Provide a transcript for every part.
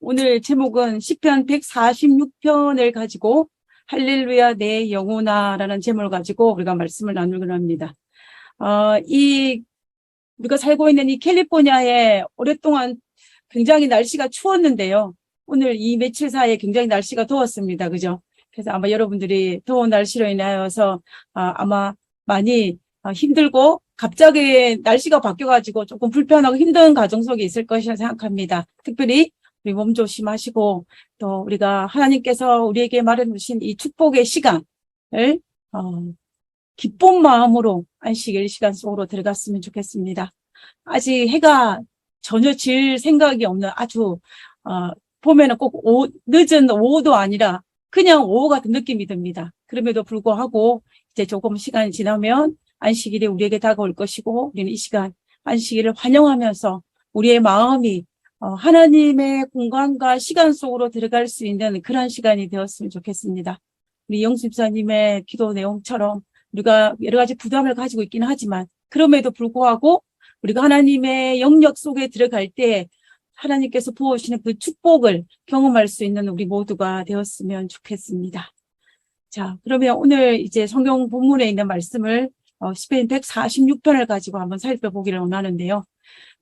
오늘 제목은 시편 146편을 가지고 할렐루야 내 영혼아라는 제목을 가지고 우리가 말씀을 나누기로 합니다. 우리가 살고 있는 이 캘리포니아에 오랫동안 굉장히 날씨가 추웠는데요. 오늘 이 며칠 사이에 굉장히 날씨가 더웠습니다. 그죠? 그래서 아마 여러분들이 더운 날씨로 인하여서 아마 많이 힘들고 갑자기 날씨가 바뀌어가지고 조금 불편하고 힘든 가정 속에 있을 것이라 생각합니다. 특별히 우리 몸 조심하시고 또 우리가 하나님께서 우리에게 마련해 주신 이 축복의 시간을 기쁜 마음으로 안식일 시간 속으로 들어갔으면 좋겠습니다. 아직 해가 전혀 질 생각이 없는 아주 보면은 꼭 늦은 오후도 아니라 그냥 오후 같은 느낌이 듭니다. 그럼에도 불구하고 이제 조금 시간이 지나면 안식일이 우리에게 다가올 것이고 우리는 이 시간 안식일을 환영하면서 우리의 마음이 하나님의 공간과 시간 속으로 들어갈 수 있는 그런 시간이 되었으면 좋겠습니다. 우리 영수집사님의 기도 내용처럼 우리가 여러 가지 부담을 가지고 있기는 하지만 그럼에도 불구하고 우리가 하나님의 영역 속에 들어갈 때 하나님께서 부어주시는 그 축복을 경험할 수 있는 우리 모두가 되었으면 좋겠습니다. 자, 그러면 오늘 이제 성경 본문에 있는 말씀을 시편 146편을 가지고 한번 살펴보기를 원하는데요.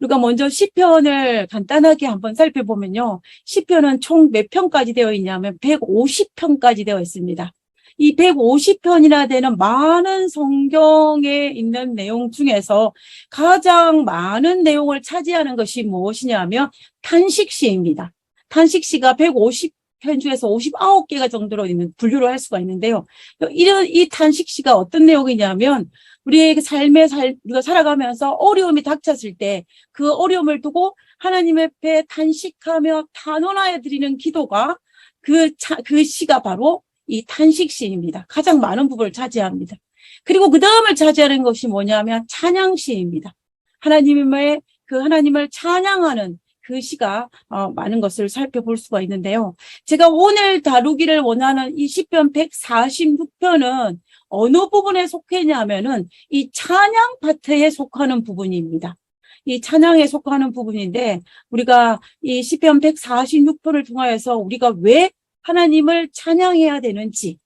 우리가 먼저 시편을 간단하게 한번 살펴보면요. 시편은 총 몇 편까지 되어 있냐면 150편까지 되어 있습니다. 이 150편이나 되는 많은 성경에 있는 내용 중에서 가장 많은 내용을 차지하는 것이 무엇이냐면 탄식시입니다. 탄식시가 150편 중에서 59개가 정도로 있는 분류를 할 수가 있는데요. 이 탄식시가 어떤 내용이냐면 우리의 우리가 살아가면서 어려움이 닥쳤을 때 그 어려움을 두고 하나님 앞에 탄식하며 탄원하여 드리는 기도가 그 시가 바로 이 탄식시입니다. 가장 많은 부분을 차지합니다. 그리고 그 다음을 차지하는 것이 뭐냐면 찬양시입니다. 하나님을 찬양하는 그 시가 많은 것을 살펴볼 수가 있는데요. 제가 오늘 다루기를 원하는 이 시편 146편은 어느 부분에 속했냐면은 이 찬양 파트에 속하는 부분입니다. 이 찬양에 속하는 부분인데 우리가 이 시편 146편을 통하여서 우리가 왜 하나님을 찬양해야 되는지,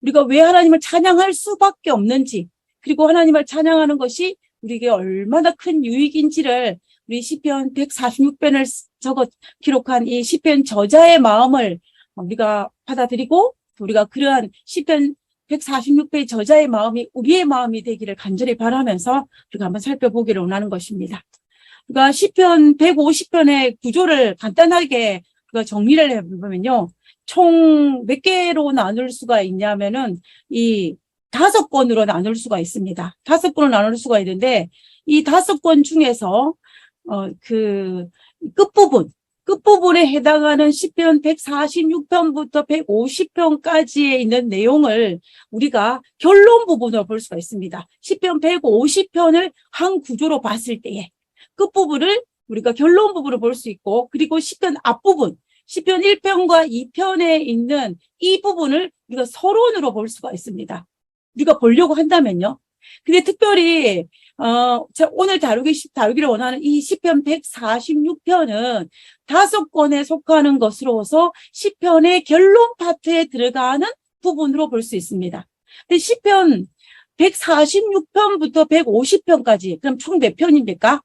우리가 왜 하나님을 찬양할 수밖에 없는지, 그리고 하나님을 찬양하는 것이 우리에게 얼마나 큰 유익인지를 우리 시편 146편을 기록한 이 시편 저자의 마음을 우리가 받아들이고 우리가 그러한 시편 146편의 저자의 마음이 우리의 마음이 되기를 간절히 바라면서 우리가 한번 살펴보기를 원하는 것입니다. 우리가 시편 150편의 구조를 간단하게 우리가 정리를 해보면요. 총 몇 개로 나눌 수가 있냐면은 이 5권으로 나눌 수가 있습니다. 5권으로 나눌 수가 있는데 이 5권 중에서 그 끝부분에 해당하는 시편 146편부터 150편까지에 있는 내용을 우리가 결론 부분으로 볼 수가 있습니다. 시편 150편을 한 구조로 봤을 때에 끝부분을 우리가 결론 부분으로 볼 수 있고, 그리고 시편 앞부분, 시편 1편과 2편에 있는 이 부분을 우리가 서론으로 볼 수가 있습니다. 우리가 보려고 한다면요. 근데 특별히 오늘 다루기를 원하는 이 시편 146편은 5권에 속하는 것으로서 시편의 결론 파트에 들어가는 부분으로 볼 수 있습니다. 근데 시편 146편부터 150편까지 그럼 총 몇 편입니까?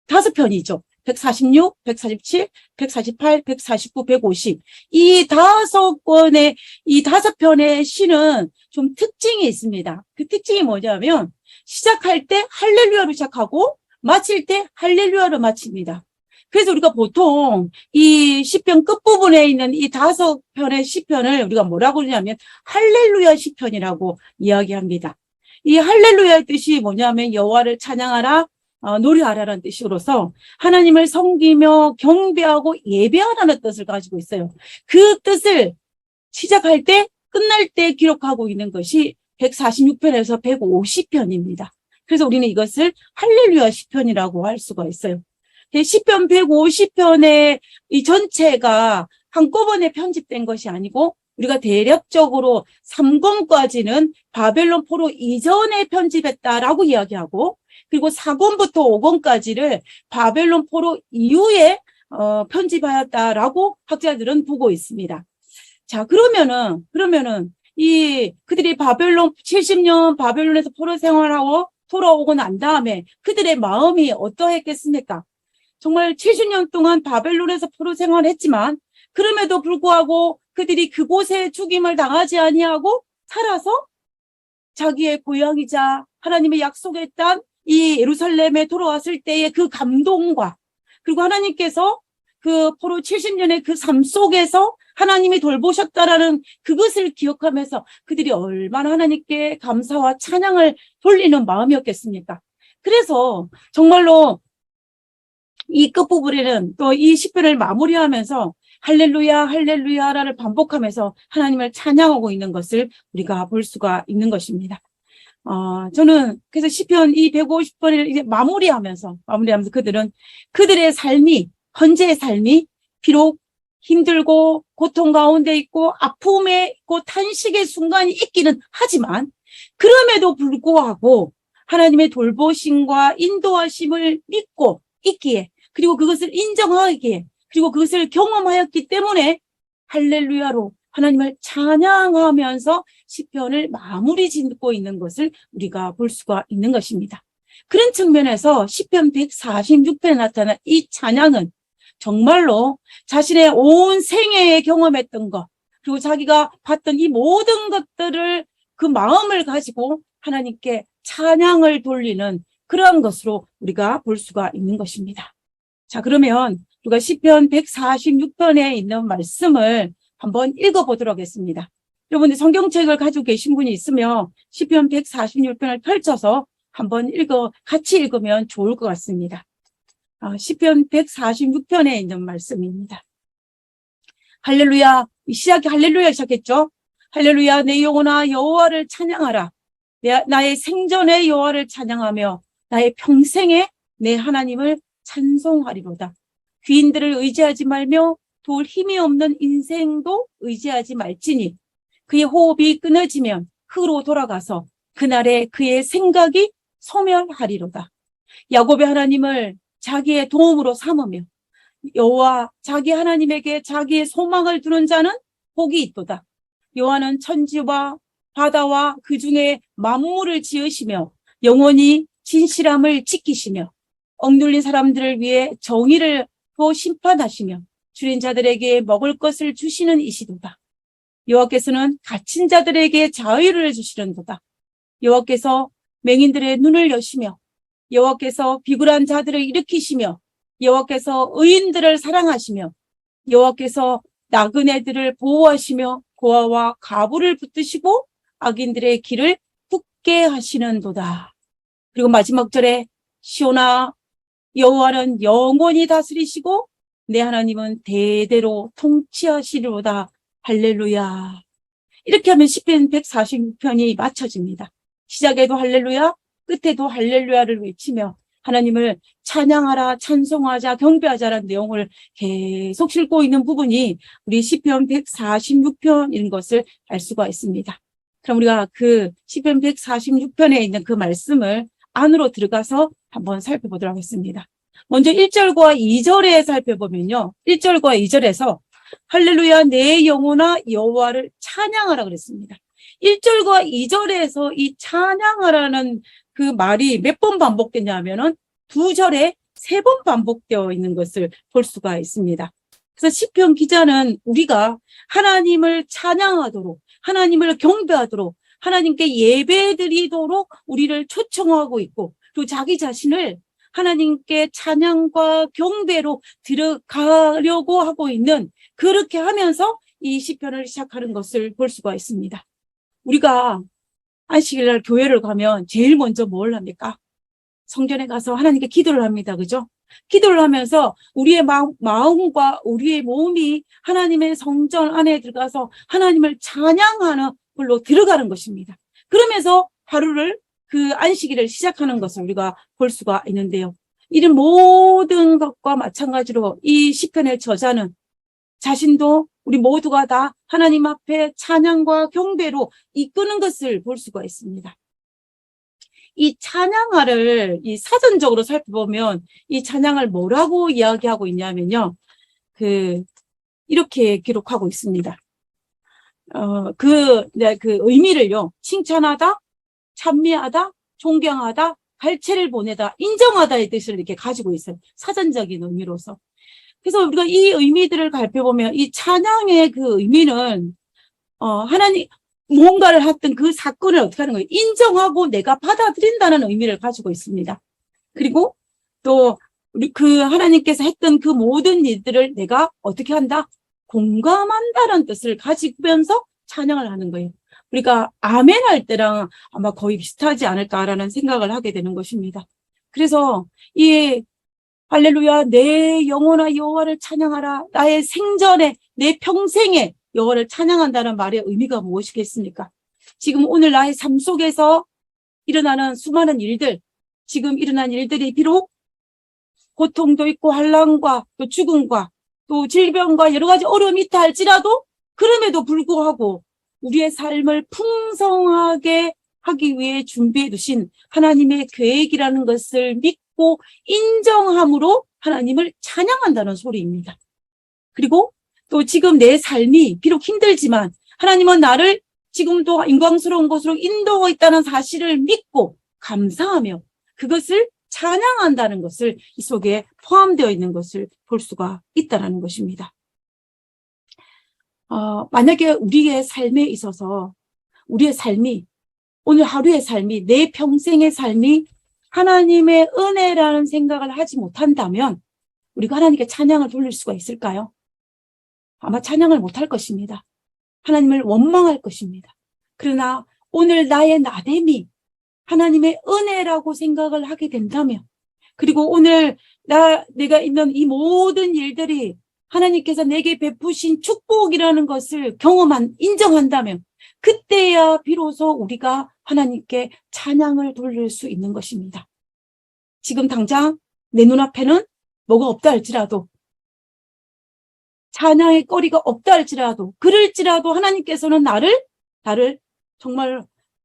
5편이죠. 146, 147, 148, 149, 150. 이 5권의, 이 5편의 시는 좀 특징이 있습니다. 그 특징이 뭐냐면, 시작할 때 할렐루야로 시작하고, 마칠 때 할렐루야로 마칩니다. 그래서 우리가 보통 이 시편 끝부분에 있는 이 5편의 시편을 우리가 뭐라고 그러냐면, 할렐루야 시편이라고 이야기합니다. 이 할렐루야의 뜻이 뭐냐면, 여호와를 찬양하라, 노래하라는 뜻으로서 하나님을 섬기며 경배하고 예배하라는 뜻을 가지고 있어요. 그 뜻을 시작할 때 끝날 때 기록하고 있는 것이 146편에서 150편입니다. 그래서 우리는 이것을 할렐루야 시편이라고 할 수가 있어요. 시편 150편의 이 전체가 한꺼번에 편집된 것이 아니고 우리가 대략적으로 3권까지는 바벨론 포로 이전에 편집했다라고 이야기하고, 그리고 4권부터 5권까지를 바벨론 포로 이후에 편집하였다라고 학자들은 보고 있습니다. 자, 그러면은 그들이 70년 바벨론에서 포로 생활하고 돌아오고 난 다음에 그들의 마음이 어떠했겠습니까? 정말 70년 동안 바벨론에서 포로 생활했지만 그럼에도 불구하고 그들이 그곳에 죽임을 당하지 아니하고 살아서 자기의 고향이자 하나님의 약속했던 이 예루살렘에 돌아왔을 때의 그 감동과 그리고 하나님께서 그 포로 70년의 그 삶 속에서 하나님이 돌보셨다라는 그것을 기억하면서 그들이 얼마나 하나님께 감사와 찬양을 돌리는 마음이었겠습니까? 그래서 정말로 이 끝부분에는 또 이 시편을 마무리하면서 할렐루야 할렐루야를 반복하면서 하나님을 찬양하고 있는 것을 우리가 볼 수가 있는 것입니다. 저는 그래서 시편 이 150번을 이제 마무리하면서 그들은 그들의 삶이 현재의 삶이 비록 힘들고 고통 가운데 있고 아픔에 있고 탄식의 순간이 있기는 하지만 그럼에도 불구하고 하나님의 돌보심과 인도하심을 믿고 있기에 그리고 그것을 인정하기에 그리고 그것을 경험하였기 때문에 할렐루야로 하나님을 찬양하면서 시편을 마무리 짓고 있는 것을 우리가 볼 수가 있는 것입니다. 그런 측면에서 시편 146편에 나타난 이 찬양은 정말로 자신의 온 생애에 경험했던 것 그리고 자기가 봤던 이 모든 것들을 그 마음을 가지고 하나님께 찬양을 돌리는 그러한 것으로 우리가 볼 수가 있는 것입니다. 자, 그러면 우리가 시편 146편에 있는 말씀을 한번 읽어보도록 하겠습니다. 여러분들 성경책을 가지고 계신 분이 있으면 시편 146편을 펼쳐서 한번 같이 읽으면 좋을 것 같습니다. 시편 146편에 있는 말씀입니다. 할렐루야, 할렐루야 시작했죠? 할렐루야, 내 영혼아 여호와를 찬양하라. 나의 생전에 여호와를 찬양하며 나의 평생에 내 하나님을 찬송하리로다. 귀인들을 의지하지 말며 도울 힘이 없는 인생도 의지하지 말지니 그의 호흡이 끊어지면 흙으로 돌아가서 그날에 그의 생각이 소멸하리로다. 야곱의 하나님을 자기의 도움으로 삼으며 여호와 자기 하나님에게 자기의 소망을 두는 자는 복이 있도다. 여호와는 천지와 바다와 그 중에 만물을 지으시며 영원히 진실함을 지키시며 억눌린 사람들을 위해 정의를 또 심판하시며 줄인 자들에게 먹을 것을 주시는 이시도다. 여호와께서는 갇힌 자들에게 자유를 주시는도다. 여호와께서 맹인들의 눈을 여시며 여호와께서 비굴한 자들을 일으키시며 여호와께서 의인들을 사랑하시며 여호와께서 나그네들을 보호하시며 고아와 가부를 붙드시고 악인들의 길을 굳게 하시는도다. 그리고 마지막 절에 시온아 여호와는 영원히 다스리시고 내 하나님은 대대로 통치하시리로다. 할렐루야. 이렇게 하면 시편 146편이 맞춰집니다. 시작에도 할렐루야, 끝에도 할렐루야를 외치며 하나님을 찬양하라, 찬송하자, 경배하자라는 내용을 계속 싣고 있는 부분이 우리 시편 146편인 것을 알 수가 있습니다. 그럼 우리가 그 시편 146편에 있는 그 말씀을 안으로 들어가서 한번 살펴보도록 하겠습니다. 먼저 1절과 2절에 살펴보면요. 1절과 2절에서 할렐루야 내 영혼아 여호와를 찬양하라 그랬습니다. 1절과 2절에서 이 찬양하라는 그 말이 몇 번 반복되냐면은 2절에 3번 반복되어 있는 것을 볼 수가 있습니다. 그래서 시편 기자는 우리가 하나님을 찬양하도록 하나님을 경배하도록 하나님께 예배드리도록 우리를 초청하고 있고 또 자기 자신을 하나님께 찬양과 경배로 들어가려고 하고 있는 그렇게 하면서 이 시편을 시작하는 것을 볼 수가 있습니다. 우리가 안식일날 교회를 가면 제일 먼저 뭘 합니까? 성전에 가서 하나님께 기도를 합니다. 그죠? 기도를 하면서 우리의 마음과 우리의 몸이 하나님의 성전 안에 들어가서 하나님을 찬양하는 걸로 들어가는 것입니다. 그러면서 하루를 그 안식일을 시작하는 것을 우리가 볼 수가 있는데요. 이런 모든 것과 마찬가지로 이 시편의 저자는 자신도 우리 모두가 다 하나님 앞에 찬양과 경배로 이끄는 것을 볼 수가 있습니다. 이 찬양화를 이 사전적으로 살펴보면 이 찬양을 뭐라고 이야기하고 있냐면요. 이렇게 기록하고 있습니다. 그 의미를요, 칭찬하다, 찬미하다, 존경하다, 갈채를 보내다, 인정하다의 뜻을 이렇게 가지고 있어요. 사전적인 의미로서. 그래서 우리가 이 의미들을 살펴보면 이 찬양의 그 의미는 하나님 무언가를 했던 그 사건을 어떻게 하는 거예요? 인정하고 내가 받아들인다는 의미를 가지고 있습니다. 그리고 또 그 하나님께서 했던 그 모든 일들을 내가 어떻게 한다? 공감한다는 뜻을 가지면서 찬양을 하는 거예요. 우리가 아멘 할 때랑 아마 거의 비슷하지 않을까라는 생각을 하게 되는 것입니다. 그래서 이 할렐루야, 내 영혼아 여호와를 찬양하라. 나의 생전에, 내 평생에 여호와를 찬양한다는 말의 의미가 무엇이겠습니까? 지금 오늘 나의 삶 속에서 일어나는 수많은 일들, 지금 일어난 일들이 비록 고통도 있고 환난과 또 죽음과 또 질병과 여러 가지 어려움이 있다 할지라도 그럼에도 불구하고 우리의 삶을 풍성하게 하기 위해 준비해 두신 하나님의 계획이라는 것을 믿고 인정함으로 하나님을 찬양한다는 소리입니다. 그리고 또 지금 내 삶이 비록 힘들지만 하나님은 나를 지금도 영광스러운 곳으로 인도하고 있다는 사실을 믿고 감사하며 그것을 찬양한다는 것을 이 속에 포함되어 있는 것을 볼 수가 있다는 것입니다. 만약에 우리의 삶에 있어서 우리의 삶이 오늘 하루의 삶이 내 평생의 삶이 하나님의 은혜라는 생각을 하지 못한다면 우리가 하나님께 찬양을 돌릴 수가 있을까요? 아마 찬양을 못할 것입니다. 하나님을 원망할 것입니다. 그러나 오늘 나의 나됨이 하나님의 은혜라고 생각을 하게 된다면 그리고 오늘 내가 있는 이 모든 일들이 하나님께서 내게 베푸신 축복이라는 것을 인정한다면 그때야 비로소 우리가 하나님께 찬양을 돌릴 수 있는 것입니다. 지금 당장 내 눈앞에는 뭐가 없다 할지라도 찬양의 거리가 없다 할지라도 그럴지라도 하나님께서는 나를 정말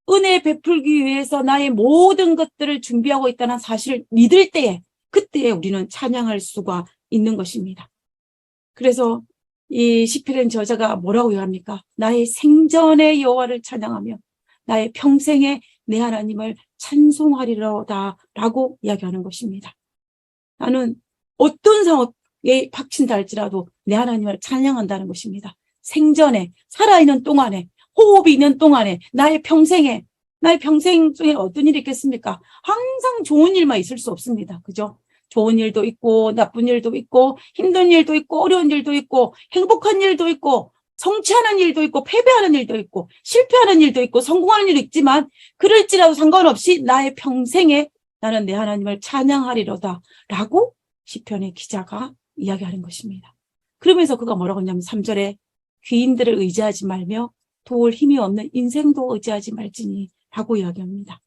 은혜 베풀기 위해서 나의 모든 것들을 준비하고 있다는 사실을 믿을 때에 그때에 우리는 찬양할 수가 있는 것입니다. 그래서 이 시편의 저자가 뭐라고 얘기합니까? 나의 생전의 여호와를 찬양하며 나의 평생에 내 하나님을 찬송하리로다 라고 이야기하는 것입니다. 나는 어떤 상황에 닥친다 할지라도 내 하나님을 찬양한다는 것입니다. 생전에 살아있는 동안에 호흡이 있는 동안에 나의 평생 중에 어떤 일이 있겠습니까? 항상 좋은 일만 있을 수 없습니다. 그죠? 좋은 일도 있고 나쁜 일도 있고 힘든 일도 있고 어려운 일도 있고 행복한 일도 있고 성취하는 일도 있고 패배하는 일도 있고 실패하는 일도 있고 성공하는 일도 있지만 그럴지라도 상관없이 나의 평생에 나는 내 하나님을 찬양하리로다 라고 시편의 기자가 이야기하는 것입니다. 그러면서 그가 뭐라고 하냐면 3절에 귀인들을 의지하지 말며 도울 힘이 없는 인생도 의지하지 말지니 라고 이야기합니다.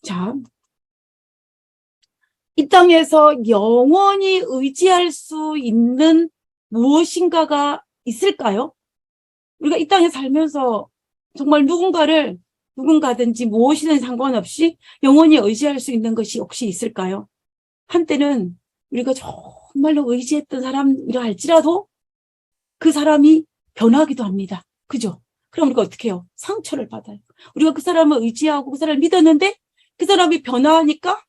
자, 이 땅에서 영원히 의지할 수 있는 무엇인가가 있을까요? 우리가 이 땅에 살면서 정말 누군가든지 무엇이든 상관없이 영원히 의지할 수 있는 것이 혹시 있을까요? 한때는 우리가 정말로 의지했던 사람이라 할지라도 그 사람이 변하기도 합니다. 그죠? 그럼 우리가 어떻게 해요? 상처를 받아요. 우리가 그 사람을 의지하고 그 사람을 믿었는데 그 사람이 변화하니까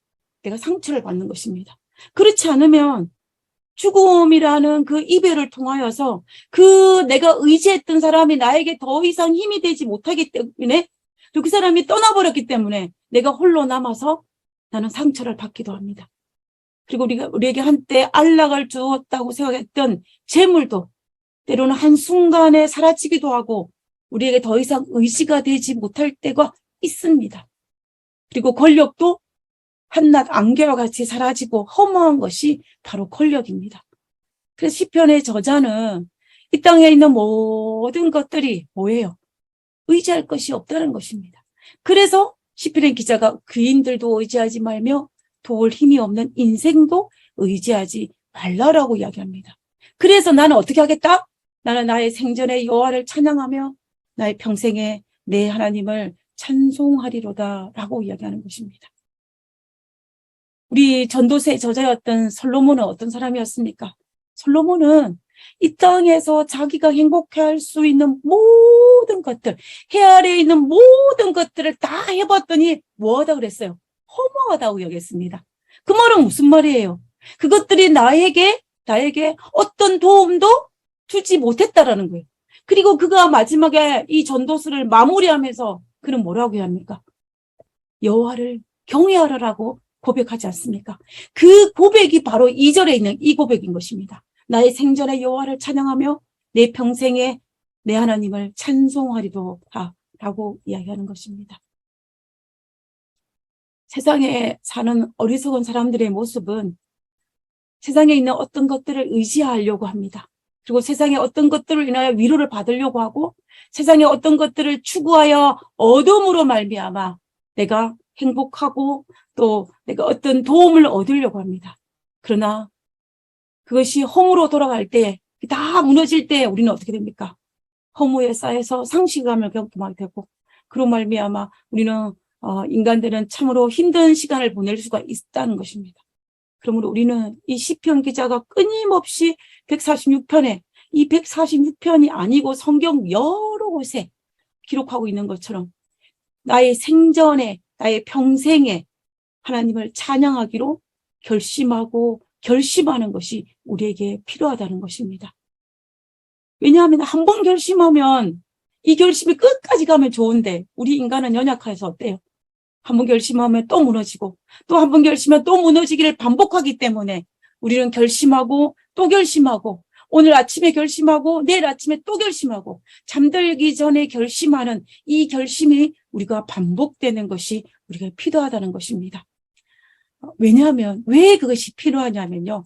내가 상처를 받는 것입니다. 그렇지 않으면 죽음이라는 그 이별을 통하여서 그 내가 의지했던 사람이 나에게 더 이상 힘이 되지 못하기 때문에 또 그 사람이 떠나버렸기 때문에 내가 홀로 남아서 나는 상처를 받기도 합니다. 그리고 우리에게 한때 안락을 주었다고 생각했던 재물도 때로는 한순간에 사라지기도 하고 우리에게 더 이상 의지가 되지 못할 때가 있습니다. 그리고 권력도 한낱 안개와 같이 사라지고 허무한 것이 바로 권력입니다. 그래서 시편의 저자는 이 땅에 있는 모든 것들이 뭐예요? 의지할 것이 없다는 것입니다. 그래서 시편의 기자가 귀인들도 의지하지 말며 도울 힘이 없는 인생도 의지하지 말라라고 이야기합니다. 그래서 나는 어떻게 하겠다? 나는 나의 생전의 여호와를 찬양하며 나의 평생에 내 하나님을 찬송하리로다 라고 이야기하는 것입니다. 우리 전도서의 저자였던 솔로몬은 어떤 사람이었습니까? 솔로몬은 이 땅에서 자기가 행복할 수 있는 모든 것들, 해 아래에 있는 모든 것들을 다 해봤더니 뭐하다 그랬어요? 허무하다고 여겼습니다. 그 말은 무슨 말이에요? 그것들이 나에게 어떤 도움도 주지 못했다라는 거예요. 그리고 그가 마지막에 이 전도서를 마무리하면서 그는 뭐라고 해야 합니까? 여호와를 경외하라라고 고백하지 않습니까? 그 고백이 바로 2절에 있는 이 고백인 것입니다. 나의 생전에 여호와를 찬양하며 내 평생에 내 하나님을 찬송하리로다 라고 이야기하는 것입니다. 세상에 사는 어리석은 사람들의 모습은 세상에 있는 어떤 것들을 의지하려고 합니다. 그리고 세상에 어떤 것들을 인하여 위로를 받으려고 하고 세상에 어떤 것들을 추구하여 어둠으로 말미암아 내가 행복하고 또 내가 어떤 도움을 얻으려고 합니다. 그러나 그것이 허무로 돌아갈 때, 다 무너질 때 우리는 어떻게 됩니까? 허무에 쌓여서 상실감을 경험하게 되고 그로 말미암아 우리는 인간들은 참으로 힘든 시간을 보낼 수가 있다는 것입니다. 그러므로 우리는 이 시편 기자가 끊임없이 146편에 이 146편이 아니고 성경 여러 곳에 기록하고 있는 것처럼 나의 생전에 나의 평생에 하나님을 찬양하기로 결심하고 결심하는 것이 우리에게 필요하다는 것입니다. 왜냐하면 한 번 결심하면 이 결심이 끝까지 가면 좋은데 우리 인간은 연약해서 어때요? 한 번 결심하면 또 무너지고 또 한 번 결심하면 또 무너지기를 반복하기 때문에 우리는 결심하고 또 결심하고 오늘 아침에 결심하고 내일 아침에 또 결심하고 잠들기 전에 결심하는 이 결심이 우리가 반복되는 것이 우리가 필요하다는 것입니다. 왜냐하면 왜 그것이 필요하냐면요.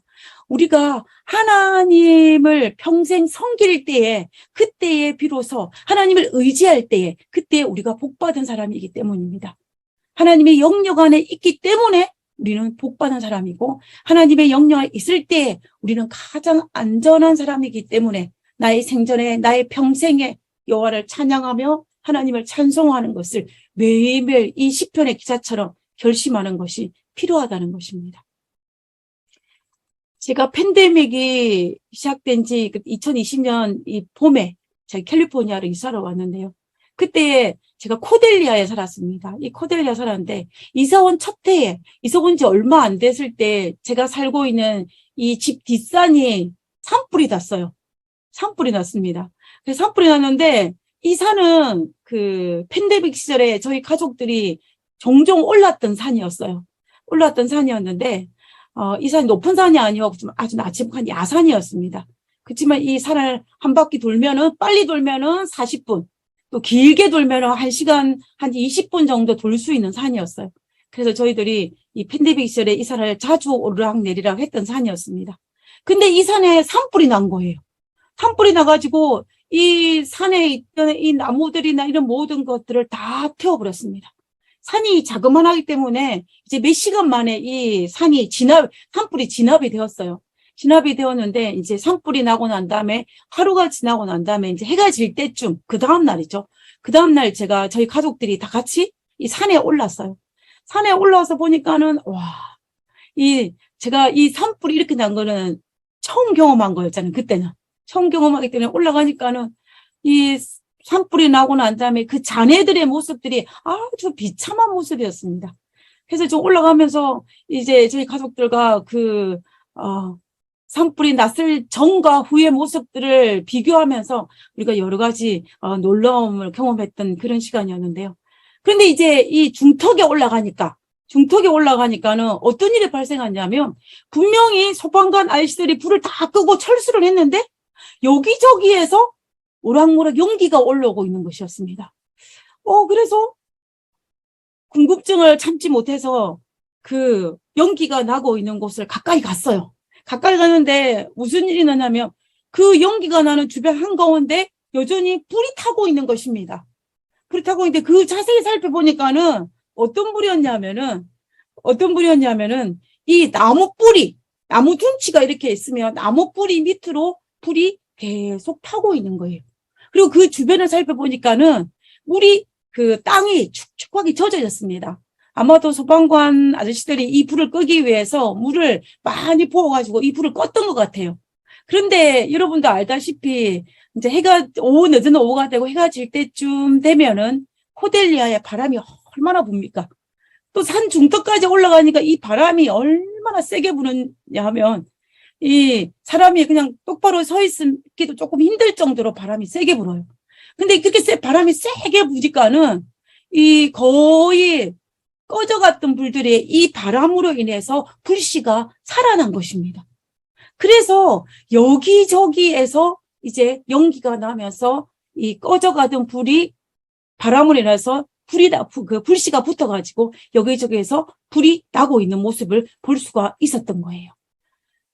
우리가 하나님을 평생 섬길 때에 그때에 비로소 하나님을 의지할 때에 그때에 우리가 복받은 사람이기 때문입니다. 하나님의 영역 안에 있기 때문에 우리는 복받은 사람이고 하나님의 영역 안에 있을 때 우리는 가장 안전한 사람이기 때문에 나의 생전에 나의 평생에 여호와를 찬양하며 하나님을 찬송하는 것을 매일매일 이 시편의 기사처럼 결심하는 것이 필요하다는 것입니다. 제가 팬데믹이 시작된 지 2020년 이 봄에 저희 캘리포니아로 이사를 왔는데요. 그때 제가 코델리아에 살았습니다. 이 코델리아 살았는데 이사 온 첫 해에 이사 온 지 얼마 안 됐을 때 제가 살고 있는 이 집 뒷산이 산불이 났어요. 산불이 났습니다. 그래서 산불이 났는데 이 산은 그 팬데믹 시절에 저희 가족들이 종종 올랐던 산이었어요. 올랐던 산이었는데 이 산이 높은 산이 아니고 좀 아주 나지막한 야산이었습니다. 그렇지만 이 산을 한 바퀴 돌면은 빨리 돌면은 40분 또 길게 돌면은 1시간 한 20분 정도 돌 수 있는 산이었어요. 그래서 저희들이 이 팬데믹 시절에 이 산을 자주 오르락내리락 했던 산이었습니다. 근데 이 산에 산불이 난 거예요. 산불이 나가지고 이 산에 있던 이 나무들이나 이런 모든 것들을 다 태워버렸습니다. 산이 자그만하기 때문에 이제 몇 시간 만에 이 산이 산불이 진압이 되었어요. 진압이 되었는데 이제 산불이 나고 난 다음에 하루가 지나고 난 다음에 이제 해가 질 때쯤 그 다음 날이죠. 그 다음 날 저희 가족들이 다 같이 이 산에 올랐어요. 산에 올라와서 보니까는 제가 이 산불이 이렇게 난 거는 처음 경험한 거였잖아요. 그때는 처음 경험하기 때문에 올라가니까는 이 산불이 나고 난 다음에 그 자네들의 모습들이 아주 비참한 모습이었습니다. 그래서 좀 올라가면서 이제 저희 가족들과 산불이 났을 전과 후의 모습들을 비교하면서 우리가 여러 가지 놀라움을 경험했던 그런 시간이었는데요. 그런데 이제 이 중턱에 올라가니까는 어떤 일이 발생했냐면 분명히 소방관 아저씨들이 불을 다 끄고 철수를 했는데 여기저기에서 오락모락 연기가 올라오고 있는 것이었습니다. 그래서 궁금증을 참지 못해서 그 연기가 나고 있는 곳을 가까이 갔어요. 가까이 가는데 무슨 일이 나냐면 그 연기가 나는 주변 한가운데 여전히 불이 타고 있는 것입니다. 불이 타고 있는데 그 자세히 살펴보니까는 어떤 불이었냐면은 이 나무 둔치가 이렇게 있으면 나무 뿌리 밑으로 불이 계속 타고 있는 거예요. 그리고 그 주변을 살펴보니까는 그 땅이 축축하게 젖어졌습니다. 아마도 소방관 아저씨들이 이 불을 끄기 위해서 물을 많이 부어가지고 이 불을 껐던 것 같아요. 그런데 여러분도 알다시피 이제 늦은 오후가 되고 해가 질 때쯤 되면은 코델리아의 바람이 얼마나 붑니까? 또 산 중턱까지 올라가니까 이 바람이 얼마나 세게 부느냐 하면 이 사람이 그냥 똑바로 서 있기도 조금 힘들 정도로 바람이 세게 불어요. 근데 그렇게 바람이 세게 부니까는 이 거의 꺼져갔던 불들이 이 바람으로 인해서 불씨가 살아난 것입니다. 그래서 여기저기에서 이제 연기가 나면서 이 꺼져가던 불이 바람으로 인해서 불씨가 붙어가지고 여기저기에서 불이 나고 있는 모습을 볼 수가 있었던 거예요.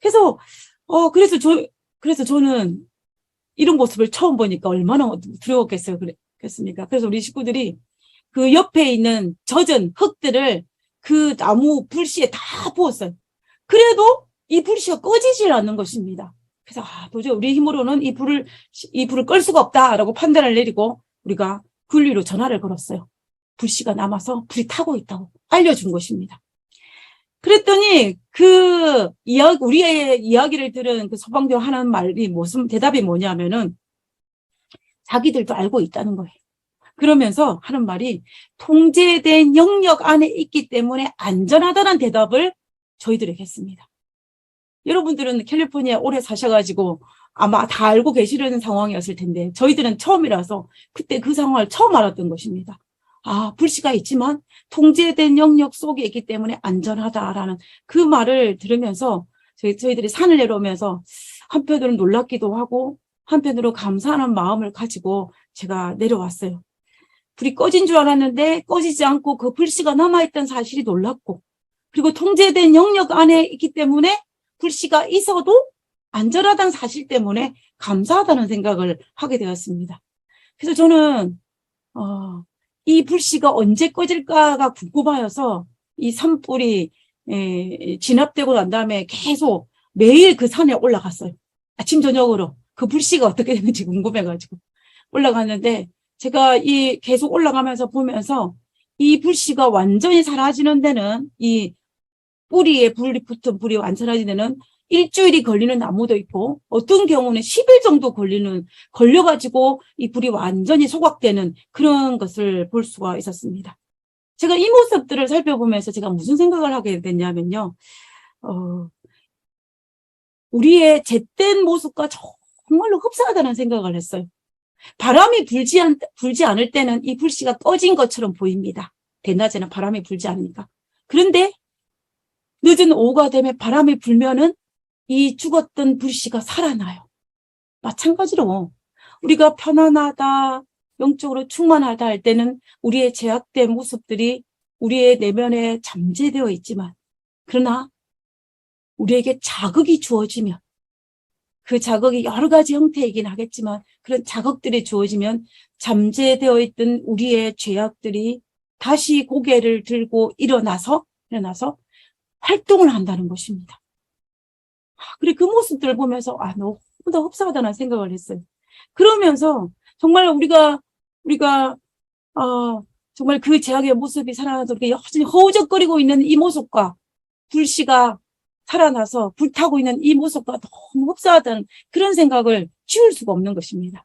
그래서 저는 이런 모습을 처음 보니까 얼마나 두려웠겠어요. 그랬습니까? 그래서 우리 식구들이 그 옆에 있는 젖은 흙들을 그 나무 불씨에 다 부었어요. 그래도 이 불씨가 꺼지질 않는 것입니다. 그래서 도저히 우리 힘으로는 이 불을 끌 수가 없다라고 판단을 내리고 우리가 군리로 전화를 걸었어요. 불씨가 남아서 불이 타고 있다고 알려준 것입니다. 그랬더니 우리의 이야기를 들은 그 소방대원 하는 대답이 뭐냐면은 자기들도 알고 있다는 거예요. 그러면서 하는 말이 통제된 영역 안에 있기 때문에 안전하다는 대답을 저희들에게 했습니다. 여러분들은 캘리포니아에 오래 사셔가지고 아마 다 알고 계시려는 상황이었을 텐데 저희들은 처음이라서 그때 그 상황을 처음 알았던 것입니다. 불씨가 있지만 통제된 영역 속에 있기 때문에 안전하다라는 그 말을 들으면서 저희들이 산을 내려오면서 한편으로는 놀랍기도 하고 한편으로 감사하는 마음을 가지고 제가 내려왔어요. 불이 꺼진 줄 알았는데 꺼지지 않고 그 불씨가 남아있던 사실이 놀랍고 그리고 통제된 영역 안에 있기 때문에 불씨가 있어도 안전하다는 사실 때문에 감사하다는 생각을 하게 되었습니다. 그래서 저는 이 불씨가 언제 꺼질까가 궁금하여서 이 산불이 진압되고 난 다음에 계속 매일 그 산에 올라갔어요. 아침 저녁으로 그 불씨가 어떻게 되는지 궁금해가지고 올라갔는데 제가 계속 올라가면서 보면서 이 불씨가 완전히 사라지는 데는 이 뿌리에 불이 붙은 불이 완전히 사라지는 데는 일주일이 걸리는 나무도 있고 어떤 경우는 10일 정도 걸려가지고 이 불이 완전히 소각되는 그런 것을 볼 수가 있었습니다. 제가 이 모습들을 살펴보면서 제가 무슨 생각을 하게 됐냐면요. 우리의 잿된 모습과 정말로 흡사하다는 생각을 했어요. 바람이 불지 않을 때는 이 불씨가 꺼진 것처럼 보입니다. 대낮에는 바람이 불지 않으니까. 그런데 늦은 오후가 되면 바람이 불면은 이 죽었던 불씨가 살아나요. 마찬가지로 우리가 편안하다, 영적으로 충만하다 할 때는 우리의 제약된 모습들이 우리의 내면에 잠재되어 있지만 그러나 우리에게 자극이 주어지면 그 자극이 여러 가지 형태이긴 하겠지만 그런 자극들이 주어지면 잠재되어 있던 우리의 죄악들이 다시 고개를 들고 일어나서 활동을 한다는 것입니다. 그래 그 모습들을 보면서 너무 더 흡사하다는 생각을 했어요. 그러면서 정말 우리가 정말 그 제약의 모습이 살아나서 이렇게 여전히 허우적거리고 있는 이 모습과 불씨가 살아나서 불타고 있는 이 모습과 너무 흡사하다는 그런 생각을 지울 수가 없는 것입니다.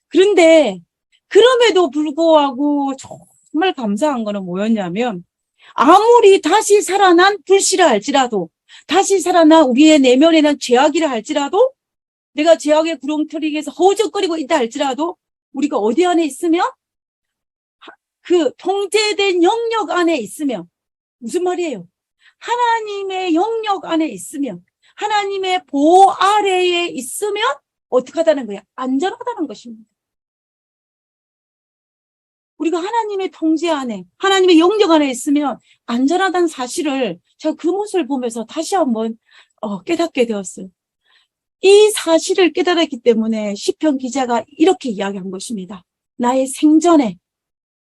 그런데 그럼에도 불구하고 정말 감사한 거는 뭐였냐면 아무리 다시 살아난 불씨라 할지라도 다시 살아난 우리의 내면에는 죄악이라 할지라도 내가 죄악의 구렁텅이에서 허우적거리고 있다 할지라도 우리가 어디 안에 있으면 그 통제된 영역 안에 있으면 무슨 말이에요? 하나님의 영역 안에 있으면 하나님의 보호 아래에 있으면 어떻게 하다는 거야? 안전하다는 것입니다. 우리가 하나님의 통제 안에 하나님의 영역 안에 있으면 안전하다는 사실을 제가 그 모습을 보면서 다시 한번 깨닫게 되었어요. 이 사실을 깨달았기 때문에 시편 기자가 이렇게 이야기한 것입니다. 나의 생전에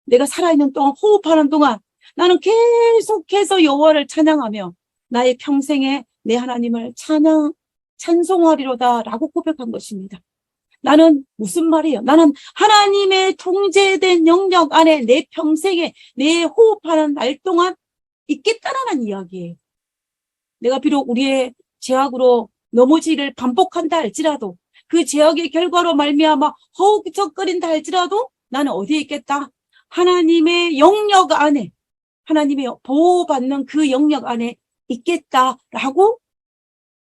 내가 살아있는 동안 호흡하는 동안 나는 계속해서 여호와를 찬양하며 나의 평생에 내 하나님을 찬송하리로다 라고 고백한 것입니다. 나는 무슨 말이에요? 나는 하나님의 통제된 영역 안에 내 평생에 내 호흡하는 날 동안 있겠다라는 이야기예요. 내가 비록 우리의 죄악으로 넘어지를 반복한다 할지라도 그 죄악의 결과로 말미암아 허우적거린다 할지라도 나는 어디에 있겠다? 하나님의 영역 안에, 하나님의 보호받는 그 영역 안에 있겠다라고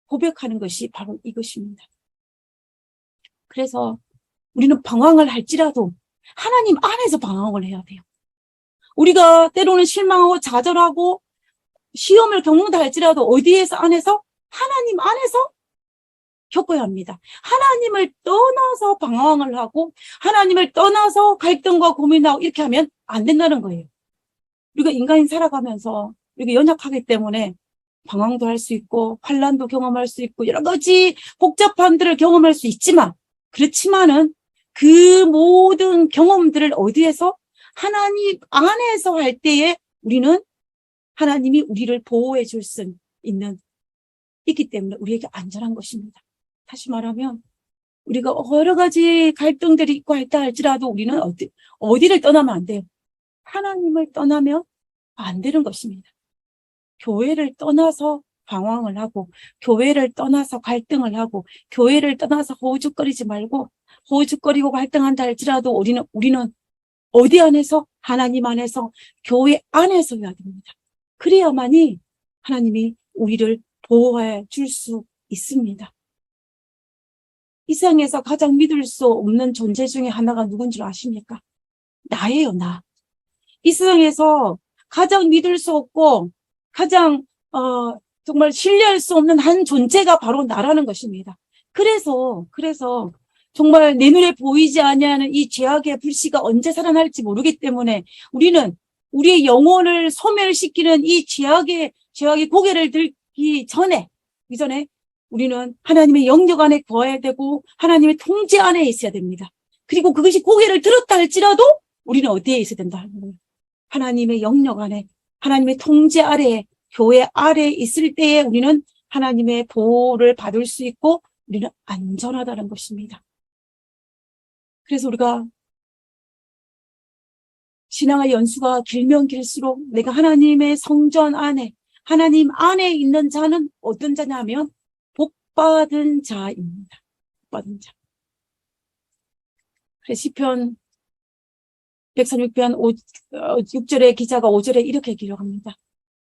고백하는 것이 바로 이것입니다. 그래서 우리는 방황을 할지라도 하나님 안에서 방황을 해야 돼요. 우리가 때로는 실망하고 좌절하고 시험을 겪는다 할지라도 어디에서 안에서? 하나님 안에서 겪어야 합니다. 하나님을 떠나서 방황을 하고 하나님을 떠나서 갈등과 고민하고 이렇게 하면 안 된다는 거예요. 우리가 인간이 살아가면서 우리가 연약하기 때문에 방황도 할 수 있고 환난도 경험할 수 있고 여러 가지 복잡함들을 경험할 수 있지만 그렇지만은 그 모든 경험들을 어디에서? 하나님 안에서 할 때에 우리는 하나님이 우리를 보호해 줄 수 있기 때문에 우리에게 안전한 것입니다. 다시 말하면 우리가 여러 가지 갈등들이 있고 할다 할지라도 우리는 어디를 떠나면 안 돼요? 하나님을 떠나면 안 되는 것입니다. 교회를 떠나서 방황을 하고 교회를 떠나서 갈등을 하고 교회를 떠나서 허우적거리지 말고 허우적거리고 갈등한다 할지라도 우리는 어디 안에서? 하나님 안에서 교회 안에서 해야 됩니다. 그래야만이 하나님이 우리를 보호해 줄 수 있습니다. 이 세상에서 가장 믿을 수 없는 존재 중에 하나가 누군 줄 아십니까? 나예요, 나. 이 세상에서 가장 믿을 수 없고 가장 정말 신뢰할 수 없는 한 존재가 바로 나라는 것입니다. 그래서 정말 내 눈에 보이지 아니하는 이 죄악의 불씨가 언제 살아날지 모르기 때문에 우리는 우리의 영혼을 소멸시키는 이 죄악의 고개를 들기 전에 이전에 우리는 하나님의 영역 안에 거해야 되고 하나님의 통제 안에 있어야 됩니다. 그리고 그것이 고개를 들었다 할지라도 우리는 어디에 있어야 된다 하는 거예요. 하나님의 영역 안에 하나님의 통제 아래에 교회 아래에 있을 때에 우리는 하나님의 보호를 받을 수 있고 우리는 안전하다는 것입니다. 그래서 우리가 신앙의 연수가 길면 길수록 내가 하나님의 성전 안에 하나님 안에 있는 자는 어떤 자냐면 복받은 자입니다. 복받은 자. 그래서 시편 136편 6절의 기자가 5절에 이렇게 기록합니다.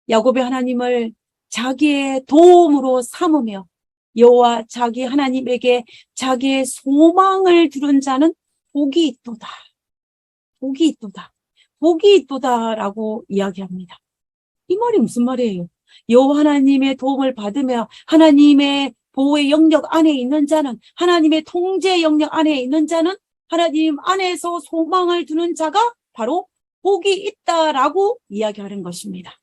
야곱의 하나님을 자기의 도움으로 삼으며 여호와 자기 하나님에게 자기의 소망을 두는 자는 복이 있도다. 복이 있도다. 복이 있도다라고 이야기합니다. 이 말이 무슨 말이에요? 여호와 하나님의 도움을 받으며 하나님의 보호의 영역 안에 있는 자는 하나님의 통제 영역 안에 있는 자는 하나님 안에서 소망을 두는 자가 바로 복이 있다라고 이야기하는 것입니다.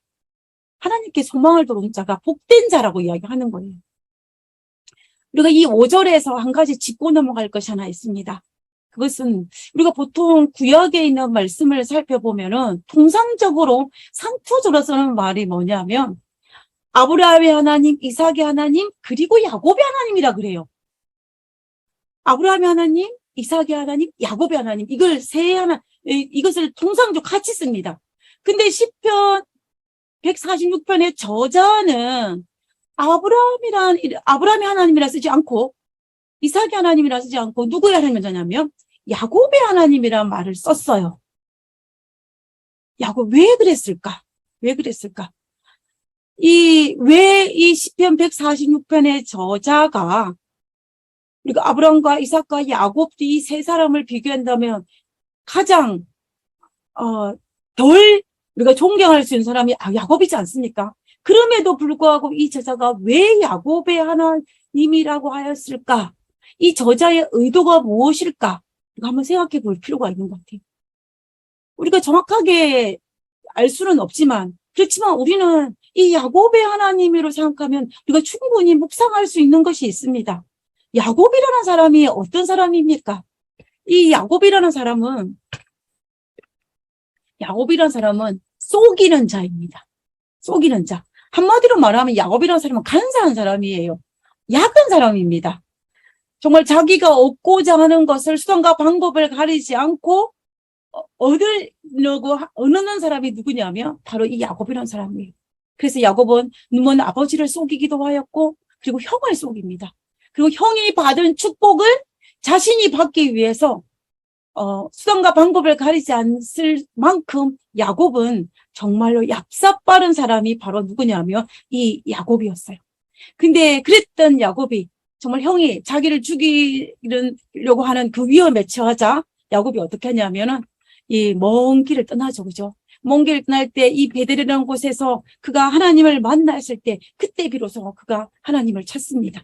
하나님께 소망을 두는 자가 복된 자라고 이야기하는 거예요. 우리가 이 5절에서 한 가지 짚고 넘어갈 것이 하나 있습니다. 그것은 우리가 보통 구약에 있는 말씀을 살펴보면은 통상적으로 상투적으로 쓰는 말이 뭐냐면 아브라함의 하나님, 이삭의 하나님, 그리고 야곱의 하나님이라 그래요. 아브라함의 하나님, 이삭의 하나님, 야곱의 하나님 이것을 통상적으로 같이 씁니다. 근데 시편 146편의 저자는 아브라함의 하나님이라 쓰지 않고 이삭의 하나님이라 쓰지 않고 누구의 하나님이냐면 야곱의 하나님이라는 말을 썼어요. 야곱 왜 그랬을까? 왜 이 시편 146편의 저자가 우리가 아브라함과 이삭과 야곱 이 세 사람을 비교한다면 가장 덜 우리가 존경할 수 있는 사람이 야곱이지 않습니까? 그럼에도 불구하고 이 저자가 왜 야곱의 하나님이라고 하였을까? 이 저자의 의도가 무엇일까? 한번 생각해 볼 필요가 있는 것 같아요. 우리가 정확하게 알 수는 없지만 그렇지만 우리는 이 야곱의 하나님으로 생각하면 우리가 충분히 묵상할 수 있는 것이 있습니다. 야곱이라는 사람이 어떤 사람입니까? 이 야곱이라는 사람은 속이는 자입니다. 속이는 자. 한마디로 말하면 야곱이라는 사람은 간사한 사람이에요. 약한 사람입니다. 정말 자기가 얻고자 하는 것을 수단과 방법을 가리지 않고 얻는 사람이 누구냐면 바로 이 야곱이라는 사람이에요. 그래서 야곱은 눈먼 아버지를 속이기도 하였고 그리고 형을 속입니다. 그리고 형이 받은 축복을 자신이 받기 위해서 수단과 방법을 가리지 않을 만큼 야곱은 정말로 얍삽 빠른 사람이 바로 누구냐면 이 야곱이었어요. 근데 그랬던 야곱이 정말 형이 자기를 죽이려고 하는 그 위험에 처하자 야곱이 어떻게 하냐면은 이 먼 길을 떠나죠. 그죠? 먼 길을 떠날 때 이 베델이라는 곳에서 그가 하나님을 만났을 때 그때 비로소 그가 하나님을 찾습니다.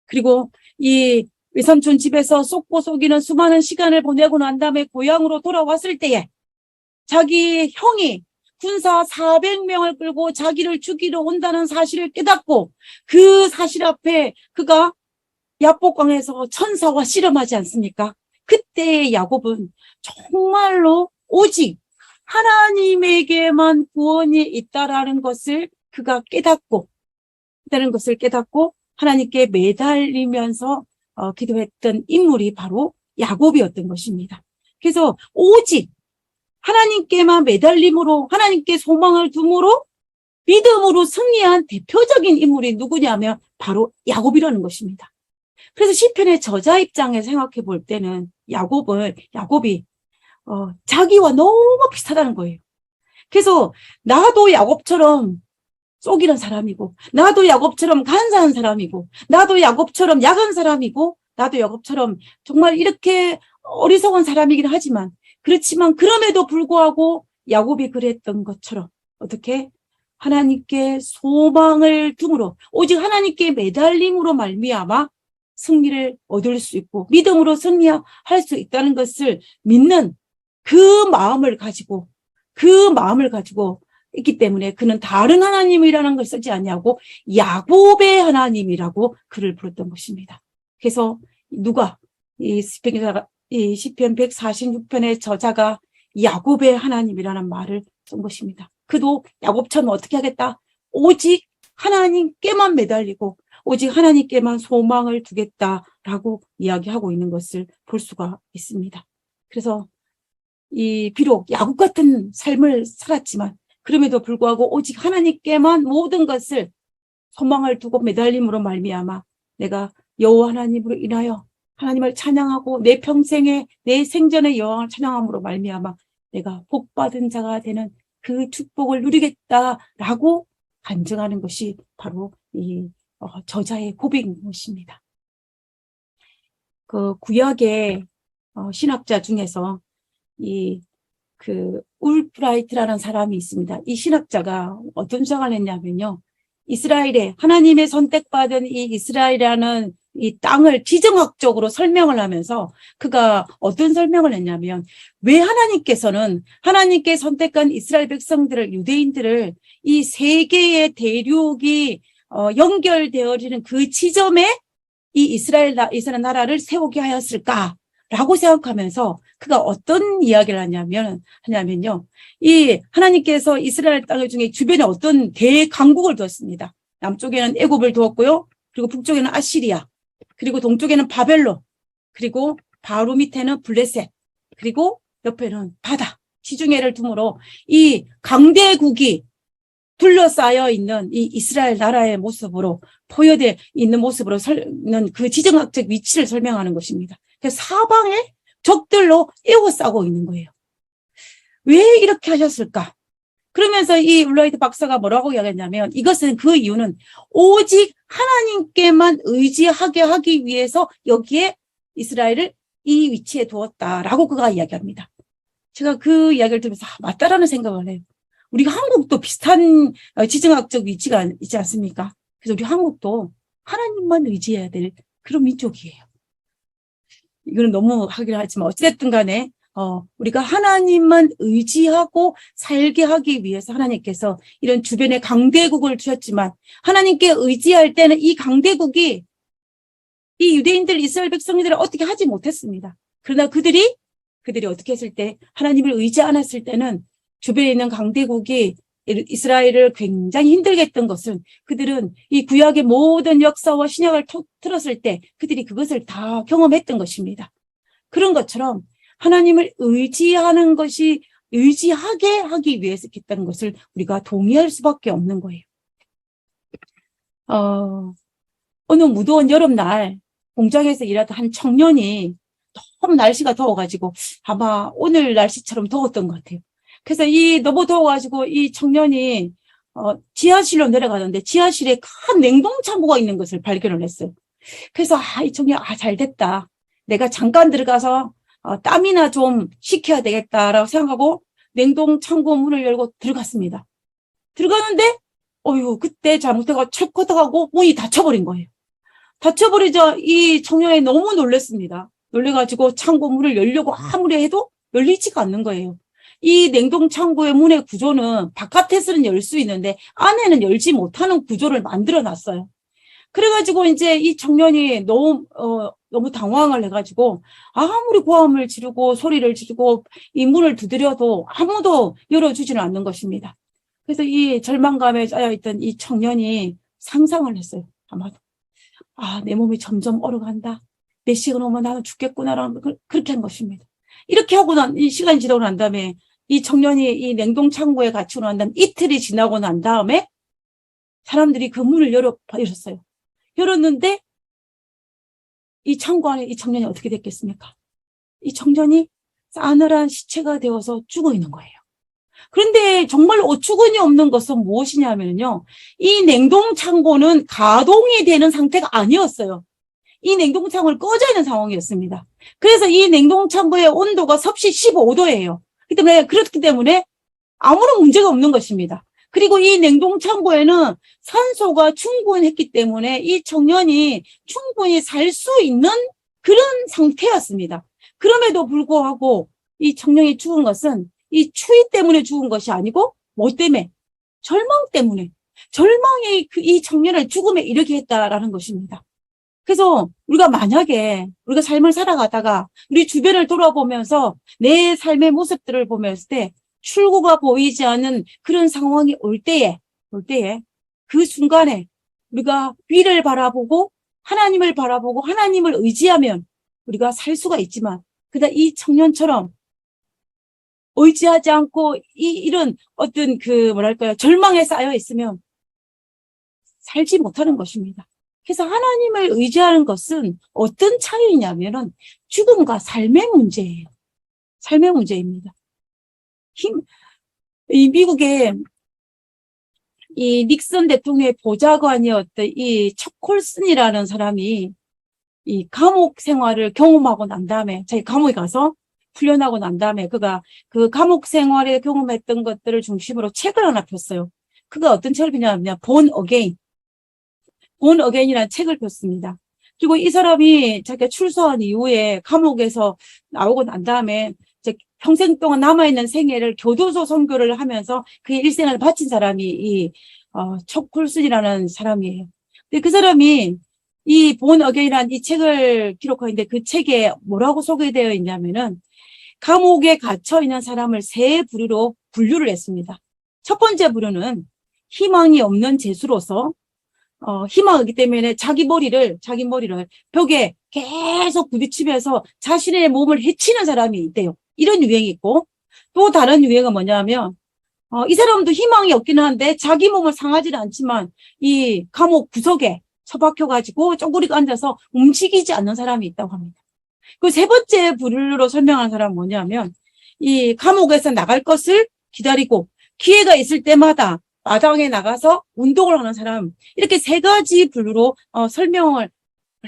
그리고 이 외삼촌 집에서 속고 속이는 수많은 시간을 보내고 난 다음에 고향으로 돌아왔을 때에 자기 형이 군사 400명을 끌고 자기를 죽이러 온다는 사실을 깨닫고 그 사실 앞에 그가 야복강에서 천사와 씨름하지 않습니까? 그때 야곱은 정말로 오직 하나님에게만 구원이 있다라는 것을 그가 깨닫고 하나님께 매달리면서 기도했던 인물이 바로 야곱이었던 것입니다. 그래서 오직 하나님께만 매달림으로 하나님께 소망을 둠으로 믿음으로 승리한 대표적인 인물이 누구냐면 바로 야곱이라는 것입니다. 그래서 시편의 저자 입장에서 생각해 볼 때는 야곱이 자기와 너무 비슷하다는 거예요. 그래서 나도 야곱처럼 속이는 사람이고, 나도 야곱처럼 간사한 사람이고, 나도 야곱처럼 약한 사람이고, 나도 야곱처럼 정말 이렇게 어리석은 사람이긴 하지만, 그렇지만 그럼에도 불구하고 야곱이 그랬던 것처럼 어떻게 하나님께 소망을 둠으로 오직 하나님께 매달림으로 말미암아 승리를 얻을 수 있고 믿음으로 승리할 수 있다는 것을 믿는 그 마음을 가지고 있기 때문에 그는 다른 하나님이라는 걸 쓰지 않냐고 야곱의 하나님이라고 그를 불렀던 것입니다. 그래서 누가 이 시편 146편의 저자가 야곱의 하나님이라는 말을 쓴 것입니다. 그도 야곱처럼 어떻게 하겠다? 오직 하나님께만 매달리고 오직 하나님께만 소망을 두겠다라고 이야기하고 있는 것을 볼 수가 있습니다. 그래서 비록 야곱 같은 삶을 살았지만 그럼에도 불구하고 오직 하나님께만 모든 것을 소망을 두고 매달림으로 말미암아 내가 여호와 하나님으로 인하여 하나님을 찬양하고 내 평생에 내 생전의 여호와를 찬양함으로 말미암아 내가 복받은 자가 되는 그 축복을 누리겠다라고 간증하는 것이 바로 이 저자의 고백인 것입니다. 그 구약의 신학자 중에서 울프라이트라는 사람이 있습니다. 이 신학자가 어떤 주장을 했냐면요. 이스라엘에 하나님의 선택받은 이 이스라엘이라는 이 땅을 지정학적으로 설명을 하면서 그가 어떤 설명을 했냐면 왜 하나님께서는 하나님께 선택한 이스라엘 백성들을 유대인들을 이 세 개의 대륙이 연결되어지는 그 지점에 이 이스라엘 나라를 세우게 하였을까라고 생각하면서 그가 어떤 이야기를 하냐면요. 이 하나님께서 이스라엘 땅 중에 주변에 어떤 대강국을 두었습니다. 남쪽에는 애굽을 두었고요. 그리고 북쪽에는 아시리아, 그리고 동쪽에는 바벨론, 그리고 바로 밑에는 블레셋, 그리고 옆에는 바다, 지중해를 둠으로 이 강대국이 둘러싸여 있는 이 이스라엘 나라의 모습으로 포효되어 있는 모습으로 그 지정학적 위치를 설명하는 것입니다. 그래서 사방에 적들로 에워싸고 있는 거예요. 왜 이렇게 하셨을까? 그러면서 이 울라이트 박사가 뭐라고 이야기했냐면 이것은 그 이유는 오직 하나님께만 의지하게 하기 위해서 여기에 이스라엘을 이 위치에 두었다라고 그가 이야기합니다. 제가 그 이야기를 들으면서 맞다라는 생각을 해요. 우리가 한국도 비슷한 지정학적 위치가 있지 않습니까? 그래서 우리 한국도 하나님만 의지해야 될 그런 민족이에요. 이거는 너무 하긴 하지만 어찌됐든 간에 우리가 하나님만 의지하고 살게 하기 위해서 하나님께서 이런 주변에 강대국을 주셨지만 하나님께 의지할 때는 이 강대국이 이 유대인들 이스라엘 백성들을 어떻게 하지 못했습니다. 그러나 그들이 어떻게 했을 때 하나님을 의지 않았을 때는 주변에 있는 강대국이 이스라엘을 굉장히 힘들게 했던 것은 그들은 이 구약의 모든 역사와 신약을 틀었을 때 그들이 그것을 다 경험했던 것입니다. 그런 것처럼 하나님을 의지하는 것이 의지하게 하기 위해서 했다는 것을 우리가 동의할 수밖에 없는 거예요. 어느 무더운 여름날 공장에서 일하던 한 청년이 너무 날씨가 더워가지고 아마 오늘 날씨처럼 더웠던 것 같아요. 그래서 너무 더워가지고 이 청년이 지하실로 내려가는데 지하실에 큰 냉동창고가 있는 것을 발견을 했어요. 그래서 이 청년 잘 됐다. 내가 잠깐 들어가서 땀이나 좀 식혀야 되겠다라고 생각하고 냉동창고 문을 열고 들어갔습니다. 들어가는데 그때 잘못해가 철커덕하고 문이 닫혀버린 거예요. 닫혀버리자 이 청년이 너무 놀랐습니다. 놀래가지고 창고 문을 열려고 아무리 해도 열리지가 않는 거예요. 이 냉동 창고의 문의 구조는 바깥에서는 열 수 있는데 안에는 열지 못하는 구조를 만들어 놨어요. 그래가지고 이제 이 청년이 너무 당황을 해가지고 아무리 고함을 지르고 소리를 지르고 이 문을 두드려도 아무도 열어주지는 않는 것입니다. 그래서 이 절망감에 쌓여있던 이 청년이 상상을 했어요. 아마도. 내 몸이 점점 얼어간다. 몇 시간 오면 나는 죽겠구나라는 그렇게 한 것입니다. 이렇게 하고 이 시간이 지나고 난 다음에 이 청년이 이 냉동 창고에 갇히고 난 다음에 이틀이 지나고 난 다음에 사람들이 그 문을 열었어요. 열었는데 이 창고 안에 이 청년이 어떻게 됐겠습니까? 이 청년이 싸늘한 시체가 되어서 죽어 있는 거예요. 그런데 정말 어처구니 없는 것은 무엇이냐면요. 이 냉동 창고는 가동이 되는 상태가 아니었어요. 이 냉동 창고를 꺼져 있는 상황이었습니다. 그래서 이 냉동 창고의 온도가 섭씨 15도예요. 그렇기 때문에 아무런 문제가 없는 것입니다. 그리고 이 냉동 창고에는 산소가 충분했기 때문에 이 청년이 충분히 살 수 있는 그런 상태였습니다. 그럼에도 불구하고 이 청년이 죽은 것은 이 추위 때문에 죽은 것이 아니고 뭐 때문에? 절망 때문에. 절망이 이 청년을 죽음에 이르게 했다라는 것입니다. 그래서 만약에 우리가 삶을 살아가다가 우리 주변을 돌아보면서 내 삶의 모습들을 보면서 때 출구가 보이지 않는 그런 상황이 올 때에 그 순간에 우리가 위를 바라보고 하나님을 바라보고 하나님을 의지하면 우리가 살 수가 있지만 그다 이 청년처럼 의지하지 않고 이런 어떤 절망에 쌓여 있으면 살지 못하는 것입니다. 그래서 하나님을 의지하는 것은 어떤 차이냐면은 죽음과 삶의 문제예요. 삶의 문제입니다. 이 미국의 이 닉슨 대통령의 보좌관이었던 이 척콜슨이라는 사람이 이 감옥 생활을 경험하고 난 다음에 자기 감옥에 가서 풀려나고 난 다음에 그가 그 감옥 생활에 경험했던 것들을 중심으로 책을 하나 폈어요. 그가 어떤 책을 폈냐면 본 어게인이라는 책을 폈습니다. 그리고 이 사람이 자기가 출소한 이후에 감옥에서 나오고 난 다음에 이제 평생 동안 남아있는 생애를 교도소 선교를 하면서 그의 일생을 바친 사람이 척콜슨이라는 사람이에요. 근데 그 사람이 이 본 어게인이라는 이 책을 기록하는데 그 책에 뭐라고 소개되어 있냐면은 감옥에 갇혀 있는 사람을 세 부류로 분류를 했습니다. 첫 번째 부류는 희망이 없는 죄수로서 희망하기 때문에 자기 머리를 벽에 계속 부딪히면서 자신의 몸을 해치는 사람이 있대요. 이런 유행이 있고 또 다른 유행은 뭐냐면 이 사람도 희망이 없기는 한데 자기 몸을 상하지는 않지만 이 감옥 구석에 처박혀가지고 쪼그리고 앉아서 움직이지 않는 사람이 있다고 합니다. 그 세 번째 부류로 설명하는 사람은 뭐냐면 이 감옥에서 나갈 것을 기다리고 기회가 있을 때마다 마당에 나가서 운동을 하는 사람, 이렇게 세 가지 부류로 설명을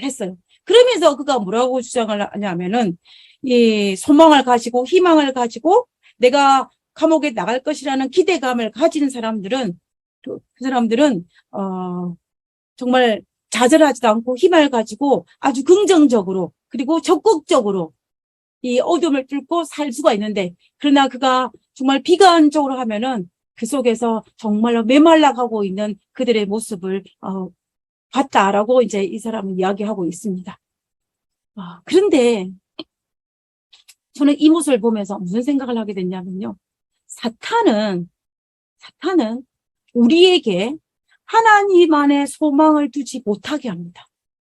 했어요. 그러면서 그가 뭐라고 주장을 하냐면은 이 소망을 가지고 희망을 가지고 내가 감옥에 나갈 것이라는 기대감을 가진 사람들은 그 사람들은 정말 좌절하지도 않고 희망을 가지고 아주 긍정적으로 그리고 적극적으로 이 어둠을 뚫고 살 수가 있는데, 그러나 그가 정말 비관적으로 하면은 그 속에서 정말로 메말라가고 있는 그들의 모습을 봤다라고 이제 이 사람은 이야기하고 있습니다. 그런데 저는 이 모습을 보면서 무슨 생각을 하게 됐냐면요. 사탄은 우리에게 하나님 안에 소망을 두지 못하게 합니다.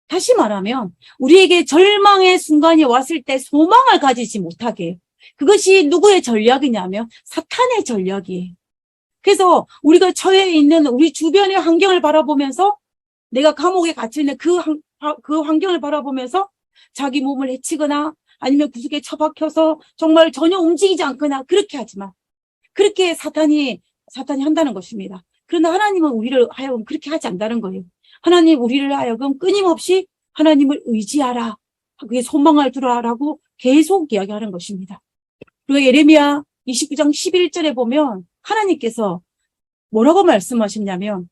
다시 말하면 우리에게 절망의 순간이 왔을 때 소망을 가지지 못하게 해요. 그것이 누구의 전략이냐면 사탄의 전략이에요. 그래서 우리가 처해 있는 우리 주변의 환경을 바라보면서 내가 감옥에 갇혀있는 그 환경을 바라보면서 자기 몸을 해치거나 아니면 구석에 처박혀서 정말 전혀 움직이지 않거나 그렇게 하지만 그렇게 사탄이 한다는 것입니다. 그러나 하나님은 우리를 하여금 그렇게 하지 않는다는 거예요. 하나님 우리를 하여금 끊임없이 하나님을 의지하라. 그게 소망을 두라라고 계속 이야기하는 것입니다. 그리고 예레미야 29장 11절에 보면 하나님께서 뭐라고 말씀하셨냐면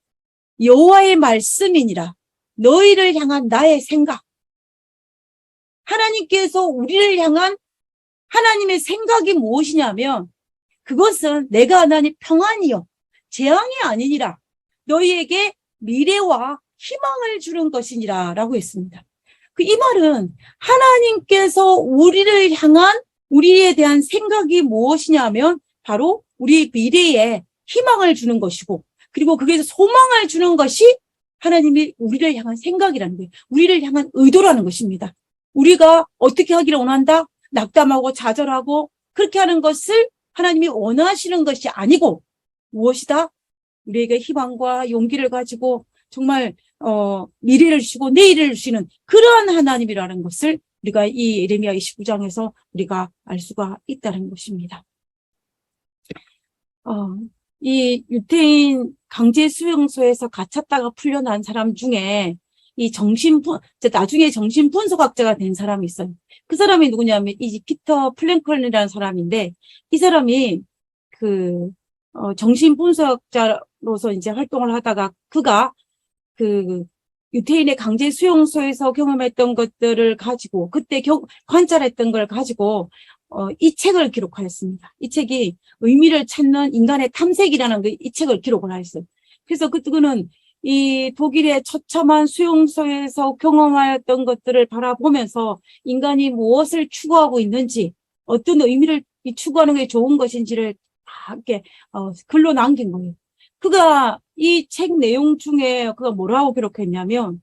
여호와의 말씀이니라 너희를 향한 나의 생각. 하나님께서 우리를 향한 하나님의 생각이 무엇이냐면 그것은 내가 하나님 평안이요 재앙이 아니니라 너희에게 미래와 희망을 주는 것이니라 라고 했습니다. 이 말은 하나님께서 우리를 향한 우리에 대한 생각이 무엇이냐면 바로 우리 미래에 희망을 주는 것이고 그리고 거기에서 소망을 주는 것이 하나님이 우리를 향한 생각이라는 거예요. 우리를 향한 의도라는 것입니다. 우리가 어떻게 하기를 원한다? 낙담하고 좌절하고 그렇게 하는 것을 하나님이 원하시는 것이 아니고 무엇이다? 우리에게 희망과 용기를 가지고 정말 미래를 주시고 내일을 주시는 그러한 하나님이라는 것을 우리가 이 예레미야 29장에서 우리가 알 수가 있다는 것입니다. 이 유태인 강제 수용소에서 갇혔다가 풀려난 사람 중에 나중에 정신분석학자가 된 사람이 있어요. 그 사람이 누구냐면 이 피터 플랭클이라는 사람인데 이 사람이 정신분석학자로서 이제 활동을 하다가 그가 유태인의 강제 수용소에서 경험했던 것들을 가지고 그때 관찰했던 걸 가지고 이 책을 기록하였습니다. 이 책이 의미를 찾는 인간의 탐색이라는 이 책을 기록을 하였어요. 그래서 그는 이 독일의 처참한 수용소에서 경험하였던 것들을 바라보면서 인간이 무엇을 추구하고 있는지 어떤 의미를 추구하는 게 좋은 것인지를 다 이렇게 글로 남긴 거예요. 그가 이 책 내용 중에 그가 뭐라고 기록했냐면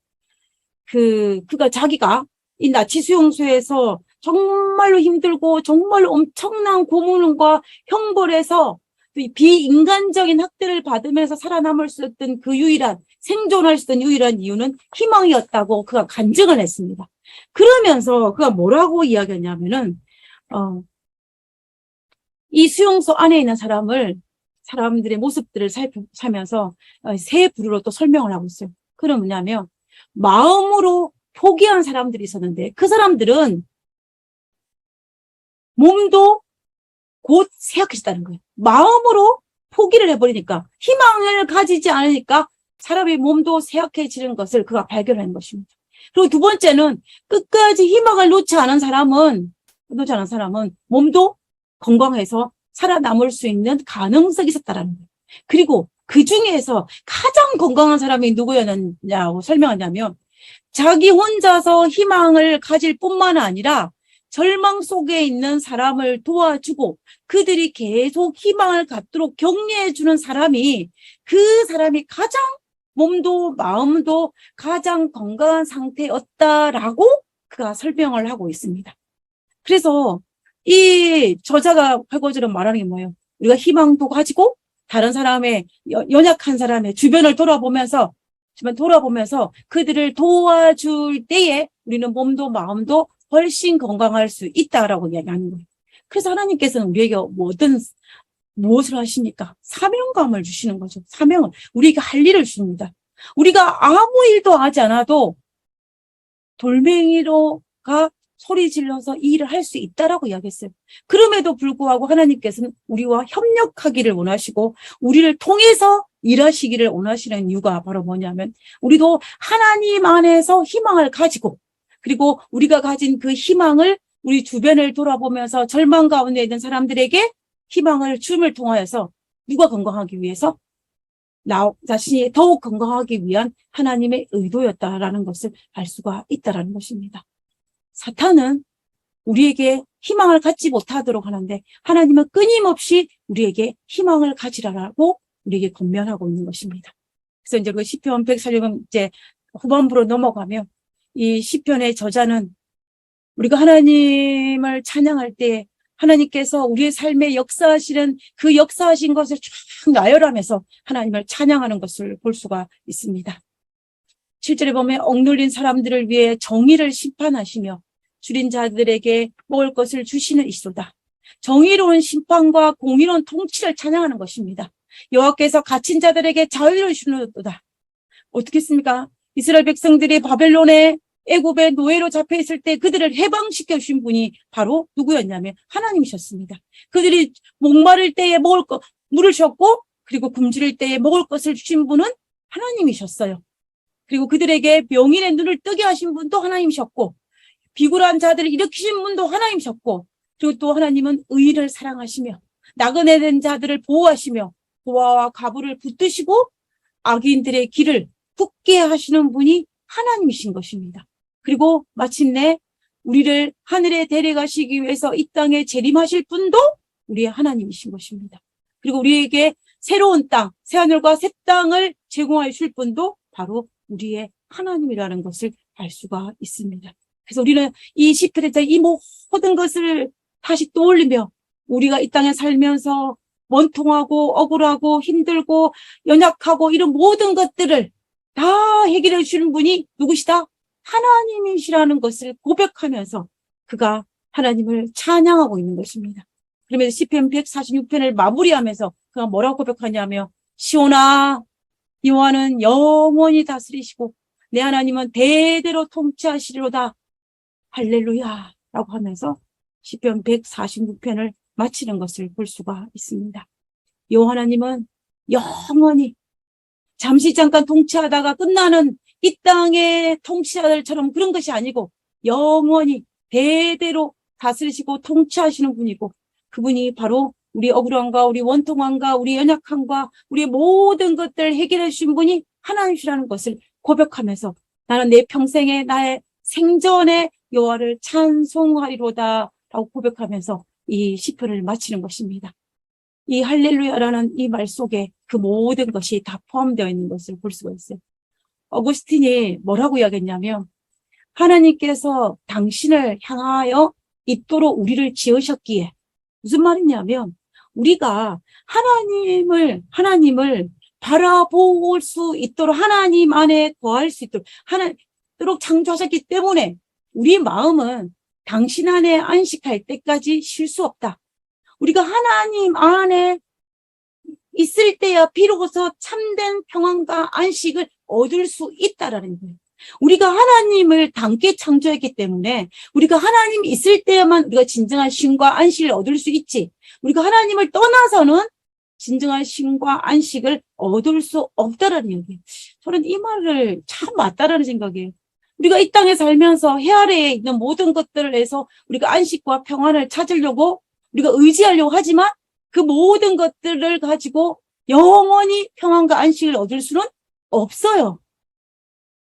그가 자기가 이 나치 수용소에서 정말로 힘들고 정말로 엄청난 고문과 형벌에서 비인간적인 학대를 받으면서 살아남을 수 있던 생존할 수 있던 유일한 이유는 희망이었다고 그가 간증을 했습니다. 그러면서 그가 뭐라고 이야기했냐면은 이 수용소 안에 있는 사람들의 모습들을 살면서 세 부류로 또 설명을 하고 있어요. 그건 뭐냐면 마음으로 포기한 사람들이 있었는데 그 사람들은 몸도 곧 쇠약해졌다는 거예요. 마음으로 포기를 해버리니까 희망을 가지지 않으니까 사람의 몸도 쇠약해지는 것을 그가 발견한 것입니다. 그리고 두 번째는 끝까지 희망을 놓지 않은 사람은 몸도 건강해서 살아남을 수 있는 가능성이 있었다라는 거예요. 그리고 그 중에서 가장 건강한 사람이 누구였냐고 설명하냐면 자기 혼자서 희망을 가질 뿐만 아니라 절망 속에 있는 사람을 도와주고 그들이 계속 희망을 갖도록 격려해주는 사람이 그 사람이 가장 몸도 마음도 가장 건강한 상태였다라고 그가 설명을 하고 있습니다. 그래서 이 저자가 회고지로 말하는 게 뭐예요? 우리가 희망도 가지고 다른 사람의 연약한 사람의 주변을 돌아보면서 그들을 도와줄 때에 우리는 몸도 마음도 훨씬 건강할 수 있다라고 이야기하는 거예요. 그래서 하나님께서는 우리에게 무엇을 하십니까? 사명감을 주시는 거죠. 사명을. 우리에게 할 일을 주십니다. 우리가 아무 일도 하지 않아도 돌멩이로가 소리 질러서 이 일을 할 수 있다라고 이야기했어요. 그럼에도 불구하고 하나님께서는 우리와 협력하기를 원하시고 우리를 통해서 일하시기를 원하시는 이유가 바로 뭐냐면 우리도 하나님 안에서 희망을 가지고 그리고 우리가 가진 그 희망을 우리 주변을 돌아보면서 절망 가운데 있는 사람들에게 희망을 줌을 통하여서 누가 건강하기 위해서 나 자신이 더욱 건강하기 위한 하나님의 의도였다라는 것을 알 수가 있다라는 것입니다. 사탄은 우리에게 희망을 갖지 못하도록 하는데 하나님은 끊임없이 우리에게 희망을 가지라고 우리에게 권면하고 있는 것입니다. 그래서 이제 그 시편 140편 이제 후반부로 넘어가면 이 시편의 저자는 우리가 하나님을 찬양할 때 하나님께서 우리의 삶에 역사하시는 그 역사하신 것을 쫙 나열하면서 하나님을 찬양하는 것을 볼 수가 있습니다. 7절에 보면 억눌린 사람들을 위해 정의를 심판하시며 줄인 자들에게 먹을 것을 주시는 이시로다. 정의로운 심판과 공의로운 통치를 찬양하는 것입니다. 여호와께서 갇힌 자들에게 자유를 주시는도다. 어떻겠습니까? 이스라엘 백성들이 바벨론의 애굽의 노예로 잡혀 있을 때 그들을 해방시켜 주신 분이 바로 누구였냐면 하나님이셨습니다. 그들이 목마를 때에 먹을 것, 물을 주셨고, 그리고 굶주릴 때에 먹을 것을 주신 분은 하나님이셨어요. 그리고 그들에게 병인의 눈을 뜨게 하신 분도 하나님이셨고, 비굴한 자들을 일으키신 분도 하나님이셨고, 그리고 또 하나님은 의를 사랑하시며 나그네 된 자들을 보호하시며 고아와 과부를 붙드시고 악인들의 길을 굳게 하시는 분이 하나님이신 것입니다. 그리고 마침내 우리를 하늘에 데려가시기 위해서 이 땅에 재림하실 분도 우리의 하나님이신 것입니다. 그리고 우리에게 새로운 땅, 새하늘과 새 땅을 제공하여 주실 분도 바로 우리의 하나님이라는 것을 알 수가 있습니다. 그래서 우리는 이 시편에서 이 모든 것을 다시 떠올리며 우리가 이 땅에 살면서 원통하고 억울하고 힘들고 연약하고 이런 모든 것들을 다 해결해 주시는 분이 누구시다? 하나님이시라는 것을 고백하면서 그가 하나님을 찬양하고 있는 것입니다. 그러면서 시편 146편을 마무리하면서 그가 뭐라고 고백하냐면 시온아 여호와는 영원히 다스리시고 내 하나님은 대대로 통치하시리로다. 할렐루야 라고 하면서 시편 146편을 마치는 것을 볼 수가 있습니다. 여호와 하나님은 영원히 잠시 잠깐 통치하다가 끝나는 이 땅의 통치자들처럼 그런 것이 아니고 영원히 대대로 다스리시고 통치하시는 분이고 그분이 바로 우리 억울함과 우리 원통함과 우리 연약함과 우리 모든 것들을 해결해 주신 분이 하나님이시라는 것을 고백하면서 나는 내 평생에 나의 생전에 여호와를 찬송하리로다 라고 고백하면서 이 시편을 마치는 것입니다. 이 할렐루야라는 이 말 속에 그 모든 것이 다 포함되어 있는 것을 볼 수가 있어요. 어거스틴이 뭐라고 이야기했냐면 하나님께서 당신을 향하여 있도록 우리를 지으셨기에 무슨 말이냐면 우리가 하나님을 바라볼 수 있도록 하나님 안에 거할 수 있도록 창조하셨기 때문에 우리 마음은 당신 안에 안식할 때까지 쉴 수 없다. 우리가 하나님 안에 있을 때야 비로소 참된 평안과 안식을 얻을 수 있다라는 거예요. 우리가 하나님을 닮게 창조했기 때문에 우리가 하나님이 있을 때야만 우리가 진정한 쉼과 안식을 얻을 수 있지. 우리가 하나님을 떠나서는 진정한 쉼과 안식을 얻을 수 없다라는 얘기예요. 저는 이 말을 참 맞다라는 생각이에요. 우리가 이 땅에 살면서 해 아래에 있는 모든 것들을 해서 우리가 안식과 평안을 찾으려고 우리가 의지하려고 하지만 그 모든 것들을 가지고 영원히 평안과 안식을 얻을 수는 없어요.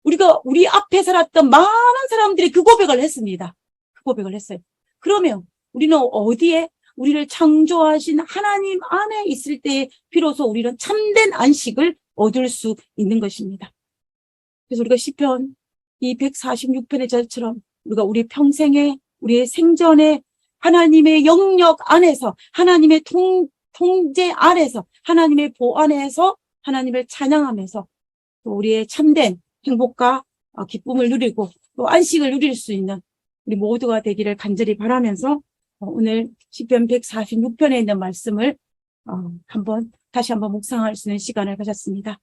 우리가 우리 앞에 살았던 많은 사람들이 그 고백을 했습니다. 그 고백을 했어요. 그러면 우리는 어디에 우리를 창조하신 하나님 안에 있을 때 비로소 우리는 참된 안식을 얻을 수 있는 것입니다. 그래서 우리가 시편 이 146편의 절처럼 우리가 우리 평생에 우리의 생전에 하나님의 영역 안에서 하나님의 통제 아래서 하나님의 보안에서 하나님을 찬양하면서 또 우리의 참된 행복과 기쁨을 누리고 또 안식을 누릴 수 있는 우리 모두가 되기를 간절히 바라면서 오늘 시편 146편에 있는 말씀을 다시 한번 묵상할 수 있는 시간을 가졌습니다.